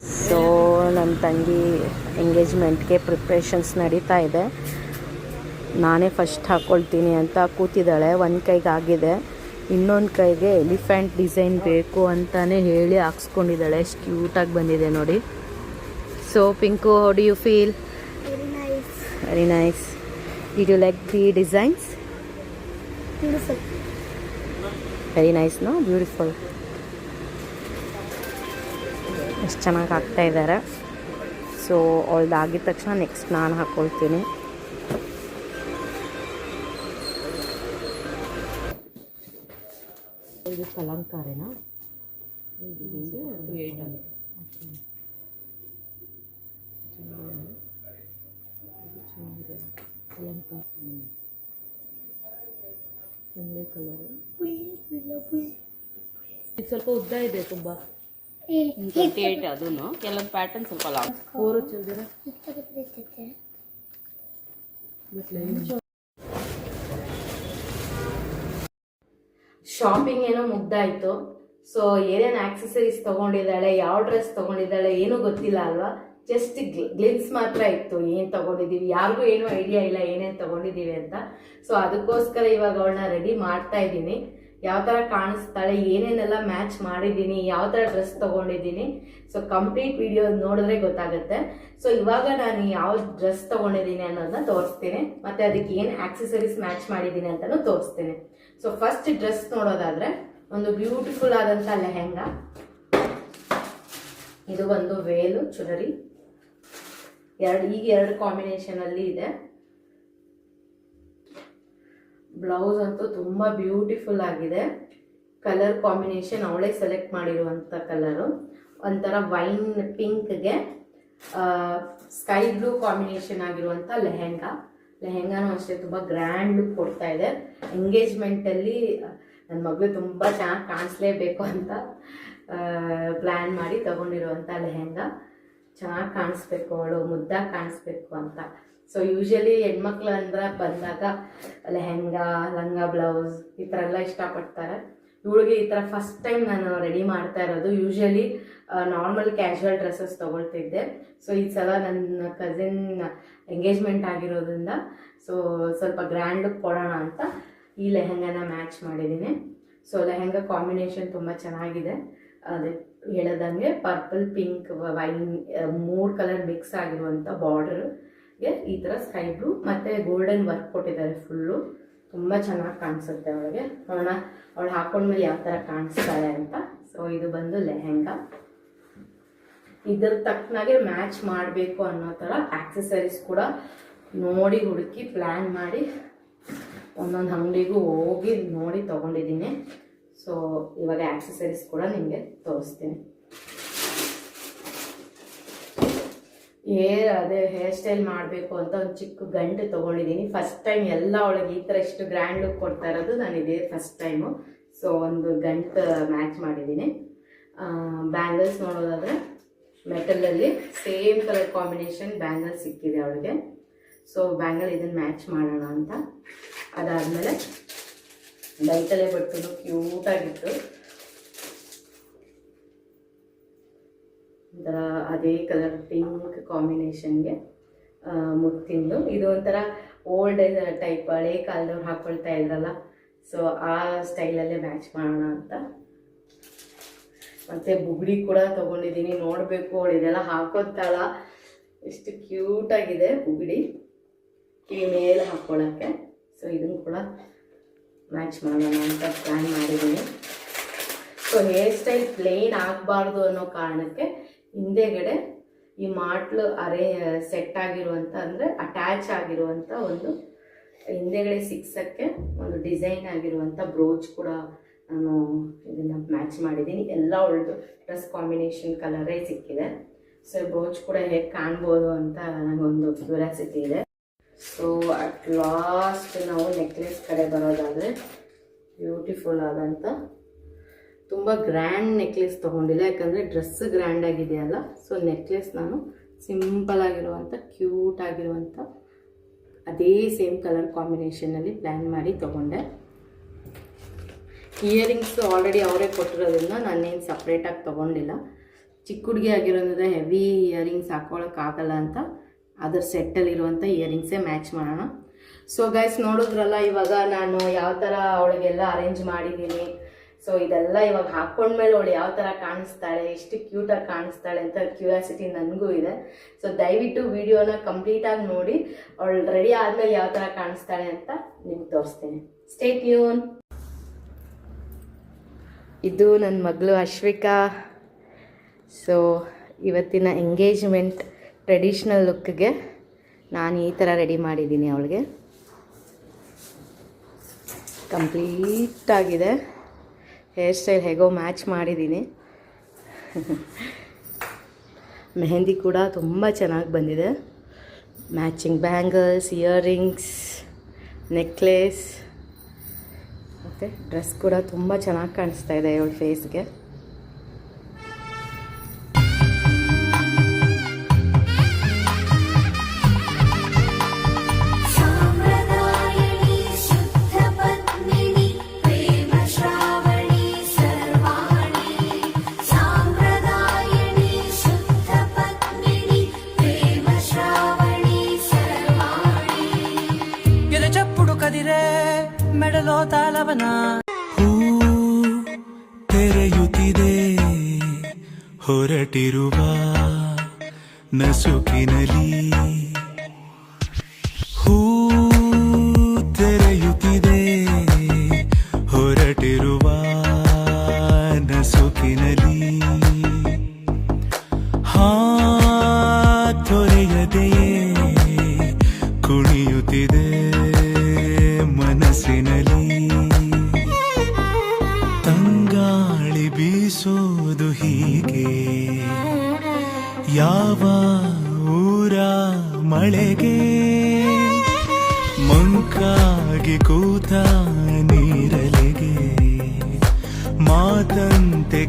So ನನ್ನ ತಂಗಿ ಎಂಗೇಜ್ಮೆಂಟ್ಗೆ preparations ನಡೀತಾ ಇದೆ. ನಾನೇ ಫಸ್ಟ್ ಹಾಕ್ಕೊಳ್ತೀನಿ ಅಂತ ಕೂತಿದ್ದಾಳೆ. ಒಂದು ಕೈಗೆ ಆಗಿದೆ, ಇನ್ನೊಂದು ಕೈಗೆ ಎಲಿಫೆಂಟ್ ಡಿಸೈನ್ ಬೇಕು ಅಂತಲೇ ಹೇಳಿ ಹಾಕ್ಸ್ಕೊಂಡಿದ್ದಾಳೆ. ಎಷ್ಟು ಕ್ಯೂಟಾಗಿ ಬಂದಿದೆ ನೋಡಿ. So Pinku, how do you feel? Very nice. Did you like the designs? Beautiful. Very nice, no? Beautiful. ಎಷ್ಟು ಚೆನ್ನಾಗಿ ಹಾಕ್ತಾ ಇದ್ದಾರೆ. ಸೊ ಅವಳ್ದು ಆಗಿದ ತಕ್ಷಣ ನೆಕ್ಸ್ಟ್ ನಾನು ಹಾಕ್ಕೊಳ್ತೀನಿ. ಇದು ಕಲಂಕಾರಿನಾ? ಚಂದೆ ಕಲರ್. ಇದು ಸ್ವಲ್ಪ ಉದ್ದ ಇದೆ ತುಂಬ. 28 ಅದೂನು ಕೆಲವೊಂದು ಪ್ಯಾಟರ್ನ್ ಸ್ವಲ್ಪ ಲಾಂಗ್. ಓರು ಚಲ್ದಿರ ಶಾಪಿಂಗ್ ಏನೋ ಮುಗ್ದಾಯ್ತು. ಸೊ ಏನೇನು ಆಕ್ಸೆಸರೀಸ್ ತೊಗೊಂಡಿದ್ದಾಳೆ, ಯಾವ ಡ್ರೆಸ್ ತೊಗೊಂಡಿದ್ದಾಳೆ ಏನೂ ಗೊತ್ತಿಲ್ಲ ಅಲ್ವಾ. ಜಸ್ಟ್ ಗ್ಲಿನ್ಸ್ ಮಾತ್ರ ಇತ್ತು ಏನು ತೊಗೊಂಡಿದ್ದೀವಿ. ಯಾರಿಗೂ ಏನೂ ಐಡಿಯಾ ಇಲ್ಲ ಏನೇನು ತೊಗೊಂಡಿದ್ದೀವಿ ಅಂತ. ಸೊ ಅದಕ್ಕೋಸ್ಕರ ಇವಾಗ ಅವಳನ್ನ ರೆಡಿ ಮಾಡ್ತಾ ಇದ್ದೀನಿ. ಯಾವ ಥರ ಕಾಣಿಸ್ತಾಳೆ, ಏನೇನೆಲ್ಲ ಮ್ಯಾಚ್ ಮಾಡಿದ್ದೀನಿ, ಯಾವ ಥರ ಡ್ರೆಸ್ ತೊಗೊಂಡಿದ್ದೀನಿ. ಸೊ ಕಂಪ್ಲೀಟ್ ವಿಡಿಯೋ ನೋಡಿದ್ರೆ ಗೊತ್ತಾಗುತ್ತೆ. ಸೊ ಇವಾಗ ನಾನು ಯಾವ ಡ್ರೆಸ್ ತೊಗೊಂಡಿದ್ದೀನಿ ಅನ್ನೋದನ್ನ ತೋರಿಸ್ತೀನಿ, ಮತ್ತು ಅದಕ್ಕೆ ಏನು ಆಕ್ಸೆಸರೀಸ್ ಮ್ಯಾಚ್ ಮಾಡಿದ್ದೀನಿ ಅಂತಲೂ ತೋರಿಸ್ತೀನಿ. ಸೊ ಫಸ್ಟ್ ಡ್ರೆಸ್ ನೋಡೋದಾದರೆ ಒಂದು ಬ್ಯೂಟಿಫುಲ್ ಆದಂಥ ಲೆಹೆಂಗಾ. ಇದು ಒಂದು ವೇಲು ಚುನರಿ. ಎರಡು ಕಾಂಬಿನೇಷನಲ್ಲಿ ಇದೆ. ಬ್ಲೌಸ್ ಅಂತೂ ತುಂಬ ಬ್ಯೂಟಿಫುಲ್ ಆಗಿದೆ. ಕಲರ್ ಕಾಂಬಿನೇಷನ್ ಅವಳೇ ಸೆಲೆಕ್ಟ್ ಮಾಡಿರುವಂಥ ಕಲರು. ಒಂಥರ ವೈನ್ ಪಿಂಕ್ಗೆ ಸ್ಕೈ ಬ್ಲೂ ಕಾಂಬಿನೇಷನ್ ಆಗಿರುವಂಥ ಲೆಹೆಂಗಾನು ಅಷ್ಟೇ ತುಂಬ ಗ್ರ್ಯಾಂಡ್ ಲುಕ್ ಕೊಡ್ತಾ ಇದೆ. ಎಂಗೇಜ್ಮೆಂಟಲ್ಲಿ ನನ್ನ ಮಗಳು ತುಂಬ ಚೆನ್ನಾಗಿ ಕಾಣಿಸ್ಲೇಬೇಕು ಅಂತ ಪ್ಲ್ಯಾನ್ ಮಾಡಿ ತಗೊಂಡಿರುವಂಥ ಲೆಹೆಂಗಾ. ಚೆನ್ನಾಗಿ ಕಾಣಿಸ್ಬೇಕು, ಅವಳು ಮುದ್ದಾಗಿ ಕಾಣಿಸ್ಬೇಕು ಅಂತ. ಸೊ ಯೂಶಲಿ ಹೆಣ್ಮಕ್ಳು ಅಂದ್ರೆ ಬಂದಾಗ ಲೆಹೆಂಗಾ, ಲಂಗ ಬ್ಲೌಸ್ ಈ ಥರ ಎಲ್ಲ ಇಷ್ಟಪಡ್ತಾರೆ. ಇವಳಿಗೆ ಈ ಥರ ಫಸ್ಟ್ ಟೈಮ್ ನಾನು ರೆಡಿ ಮಾಡ್ತಾ ಇರೋದು. ಯೂಶಲಿ ನಾರ್ಮಲ್ ಕ್ಯಾಶುವಲ್ ಡ್ರೆಸ್ಸಸ್ ತೊಗೊಳ್ತಿದ್ದೆ. ಸೊ ಈ ಸಲ ನನ್ನ ಕಸಿನ್ ಎಂಗೇಜ್ಮೆಂಟ್ ಆಗಿರೋದ್ರಿಂದ ಸೊ ಸ್ವಲ್ಪ ಗ್ರ್ಯಾಂಡ್ ಲುಕ್ ಕೊಡೋಣ ಅಂತ ಈ ಲೆಹೆಂಗಾನ ಮ್ಯಾಚ್ ಮಾಡಿದ್ದೀನಿ. ಸೊ ಲೆಹೆಂಗಾ ಕಾಂಬಿನೇಷನ್ ತುಂಬ ಚೆನ್ನಾಗಿದೆ. ಅದೇ ಹೇಳೋದಂಗೆ purple, pink, wine 3 colour mix ಆಗಿರುವಂಥ ಬಾರ್ಡರ್ಗೆ ಈ ಥರ ಸ್ಕೈ ಬ್ಲೂ ಮತ್ತು ಗೋಲ್ಡನ್ ವರ್ಕ್ ಕೊಟ್ಟಿದ್ದಾರೆ ಫುಲ್ಲು. ತುಂಬ ಚೆನ್ನಾಗಿ ಕಾಣಿಸುತ್ತೆ ಅವಳಿಗೆ. ಅವಳು ಹಾಕೊಂಡ್ಮೇಲೆ ಯಾವ ಥರ ಕಾಣಿಸ್ತಾಳೆ ಅಂತ. ಸೊ ಇದು ಬಂದು ಲೆಹೆಂಗಾ. ಇದ್ರ ತಕ್ಕನಾಗೆ ಮ್ಯಾಚ್ ಮಾಡಬೇಕು ಅನ್ನೋ ಥರ ಆಕ್ಸೆಸರೀಸ್ ಕೂಡ ನೋಡಿ ಹುಡುಕಿ ಪ್ಲ್ಯಾನ್ ಮಾಡಿ ಒಂದೊಂದು ಅಂಗಡಿಗೂ ಹೋಗಿ ನೋಡಿ ತೊಗೊಂಡಿದ್ದೀನಿ. ಸೊ ಇವಾಗ ಆಕ್ಸೆಸರೀಸ್ ಕೂಡ ನಿಮಗೆ ತೋರಿಸ್ತೀನಿ. ಹೇರ್ ಸ್ಟೈಲ್ ಮಾಡಬೇಕು ಅಂತ ಒಂದು ಚಿಕ್ಕ ಗಂಟು ತೊಗೊಂಡಿದ್ದೀನಿ. ಫಸ್ಟ್ ಟೈಮ್ ಎಲ್ಲ ಒಳಗೆ ಈ ಥರ ಇಷ್ಟು ಗ್ರ್ಯಾಂಡ್ ಲುಕ್ ಕೊಡ್ತಾ ಇರೋದು ನಾನು ಇದೇ ಫಸ್ಟ್ ಟೈಮು. ಸೊ ಒಂದು ಗಂಟು ಮ್ಯಾಚ್ ಮಾಡಿದ್ದೀನಿ. ಬ್ಯಾಂಗಲ್ಸ್ ನೋಡೋದಾದರೆ ಮೆಟಲಲ್ಲಿ ಸೇಮ್ ಕಲರ್ ಕಾಂಬಿನೇಷನ್ ಬ್ಯಾಂಗಲ್ ಸಿಕ್ಕಿದೆ ಅವಳಿಗೆ. ಸೊ ಬ್ಯಾಂಗಲ್ ಇದನ್ನು ಮ್ಯಾಚ್ ಮಾಡೋಣ ಅಂತ. ಅದಾದಮೇಲೆ ಲೈಟಲ್ಲೇ ಬಟ್ಟು ಕ್ಯೂಟಾಗಿತ್ತು. ಒಂಥರ ಅದೇ ಕಲರ್ ಪಿಂಕ್ ಕಾಂಬಿನೇಷನ್ಗೆ ಮುತ್ತಿಂದು. ಇದು ಒಂಥರ ಓಲ್ಡ್ ಟೈಪ್ ಹಳೆ ಕಾಲದವ್ರು ಹಾಕ್ಕೊಳ್ತಾ ಇದ್ರಲ್ಲ, ಸೊ ಆ ಸ್ಟೈಲಲ್ಲೇ ಮ್ಯಾಚ್ ಮಾಡೋಣ ಅಂತ. ಮತ್ತು ಬುಗುಡಿ ಕೂಡ ತೊಗೊಂಡಿದ್ದೀನಿ. ನೋಡಬೇಕು ಅವಳು ಇದೆಲ್ಲ ಹಾಕೋತಾಳ, ಎಷ್ಟು ಕ್ಯೂಟಾಗಿದೆ ಬುಗುಡಿ ಕಿವಿ ಮೇಲೆ ಹಾಕ್ಕೊಳ್ಳೋಕ್ಕೆ. ಸೊ ಇದನ್ನು ಕೂಡ ಮ್ಯಾಚ್ ಮಾಡೋಣ ಅಂತ ಪ್ಲ್ಯಾನ್ ಮಾಡಿದ್ದೀನಿ. ಸೊ ಹೇರ್ ಸ್ಟೈಲ್ ಪ್ಲೇನ್ ಆಗಬಾರ್ದು ಅನ್ನೋ ಕಾರಣಕ್ಕೆ ಹಿಂದೆಗಡೆ ಈ ಮಾಟ್ಲು ಸೆಟ್ ಆಗಿರುವಂಥ ಅಂದರೆ ಅಟ್ಯಾಚ್ ಆಗಿರುವಂಥ ಒಂದು ಹಿಂದೆಗಡೆ ಸಿಕ್ಸಕ್ಕೆ ಒಂದು ಡಿಸೈನ್ ಆಗಿರುವಂಥ ಬ್ರೋಚ್ ಕೂಡ ನಾನು ಇದನ್ನು ಮ್ಯಾಚ್ ಮಾಡಿದ್ದೀನಿ. ಎಲ್ಲ ಒಳ್ಳೆದು ಡ್ರೆಸ್ ಕಾಂಬಿನೇಷನ್ ಕಲರೇ ಸಿಕ್ಕಿದೆ. ಸೊ ಬ್ರೋಚ್ ಕೂಡ ಹೇಗೆ ಕಾಣ್ಬೋದು ಅಂತ ನನಗೊಂದು ಕ್ಯೂರಿಯಾಸಿಟಿ ಇದೆ. ಸೊ ಅಟ್ ಲಾಸ್ಟ್ ನಾವು ನೆಕ್ಲೆಸ್ ಕಡೆ ಬರೋದಾದರೆ ಬ್ಯೂಟಿಫುಲ್ ಆದಂಥ ತುಂಬ ಗ್ರ್ಯಾಂಡ್ ನೆಕ್ಲೆಸ್ ತೊಗೊಂಡಿಲ್ಲ, ಯಾಕಂದರೆ ಡ್ರೆಸ್ ಗ್ರ್ಯಾಂಡ್ ಆಗಿದೆಯಲ್ಲ. ಸೊ ನೆಕ್ಲೆಸ್ ನಾನು ಸಿಂಪಲ್ ಆಗಿರುವಂಥ ಕ್ಯೂಟ್ ಆಗಿರುವಂಥ ಅದೇ ಸೇಮ್ ಕಲರ್ ಕಾಂಬಿನೇಷನಲ್ಲಿ ಪ್ಲ್ಯಾನ್ ಮಾಡಿ ತೊಗೊಂಡೆ. ಇಯರಿಂಗ್ಸ್ ಆಲ್ರೆಡಿ ಅವರೇ ಕೊಟ್ಟಿರೋದ್ರಿಂದ ನಾನೇನು ಸಪ್ರೇಟಾಗಿ ತೊಗೊಂಡಿಲ್ಲ. ಚಿಕ್ಕ ಹುಡುಗಿ ಆಗಿರೋದ್ರಿಂದ ಹೆವಿ ಇಯರಿಂಗ್ಸ್ ಹಾಕೊಳ್ಳೋಕ್ಕಾಗಲ್ಲ ಅಂತ ಅದ್ರ ಸೆಟ್ಟಲ್ಲಿರುವಂಥ ಇಯರಿಂಗ್ಸೇ ಮ್ಯಾಚ್ ಮಾಡೋಣ. ಸೊ ಗೈಸ್ ನೋಡಿದ್ರಲ್ಲ, ಇವಾಗ ನಾನು ಯಾವ ಥರ ಅವಳಿಗೆಲ್ಲ ಅರೇಂಜ್ ಮಾಡಿದ್ದೀನಿ. ಸೊ ಇದೆಲ್ಲ ಇವಾಗ ಹಾಕ್ಕೊಂಡ್ಮೇಲೆ ಅವಳು ಯಾವ ಥರ ಕಾಣಿಸ್ತಾಳೆ, ಎಷ್ಟು ಕ್ಯೂಟಾಗಿ ಕಾಣಿಸ್ತಾಳೆ ಅಂತ ಕ್ಯೂರಿಯಾಸಿಟಿ ನನಗೂ ಇದೆ. ಸೊ ದಯವಿಟ್ಟು ವಿಡಿಯೋನ ಕಂಪ್ಲೀಟಾಗಿ ನೋಡಿ, ಅವಳು ರೆಡಿ ಆದಮೇಲೆ ಯಾವ ಥರ ಕಾಣಿಸ್ತಾಳೆ ಅಂತ ನಿಮ್ಗೆ ತೋರಿಸ್ತೀನಿ. Stay tune. ಇದು ನನ್ನ ಮಗಳು ಅಶ್ವಿಕಾ. ಸೊ ಇವತ್ತಿನ ಎಂಗೇಜ್ಮೆಂಟ್ ಟ್ರೆಡಿಷ್ನಲ್ ಲುಕ್ಗೆ ನಾನು ಈ ಥರ ರೆಡಿ ಮಾಡಿದ್ದೀನಿ. ಅವಳಿಗೆ ಕಂಪ್ಲೀಟಾಗಿದೆ. ಹೇರ್ ಸ್ಟೈಲ್ ಹೇಗೋ ಮ್ಯಾಚ್ ಮಾಡಿದ್ದೀನಿ. ಮೆಹಂದಿ ಕೂಡ ತುಂಬ ಚೆನ್ನಾಗಿ ಬಂದಿದೆ. ಮ್ಯಾಚಿಂಗ್ ಬ್ಯಾಂಗಲ್ಸ್, ಇಯರಿಂಗ್ಸ್, ನೆಕ್ಲೇಸ್ ಮತ್ತು ಡ್ರೆಸ್ ಕೂಡ ತುಂಬ ಚೆನ್ನಾಗಿ ಕಾಣಿಸ್ತಾ ಇದೆ ಇವಳ ಫೇಸ್ಗೆ. ಮೆಡಲೋ ತಾಲವನ ಹೂ ತೆರೆಯುತ್ತಿದೆ ಹೊರಟಿರುವ ನಸುಕಿನಲಿ, ಹೂ ತೆರೆಯುತ್ತಿದೆ ಹೊರಟಿರುವ ನಸುಕಿನಲಿ, ತೊರೆಯದೆಯೇ ಕುಣಿಯುತ್ತಿದೆ ಮನಸ್ಸಿನಲ್ಲಿ. ತಂಗಾಳಿ ಬೀಸೋದು ಹೀಗೆ ಯಾವ ಊರ ಮಳೆಗೆ, ಮಂಕಾಗಿ ಕೂತ ನೀ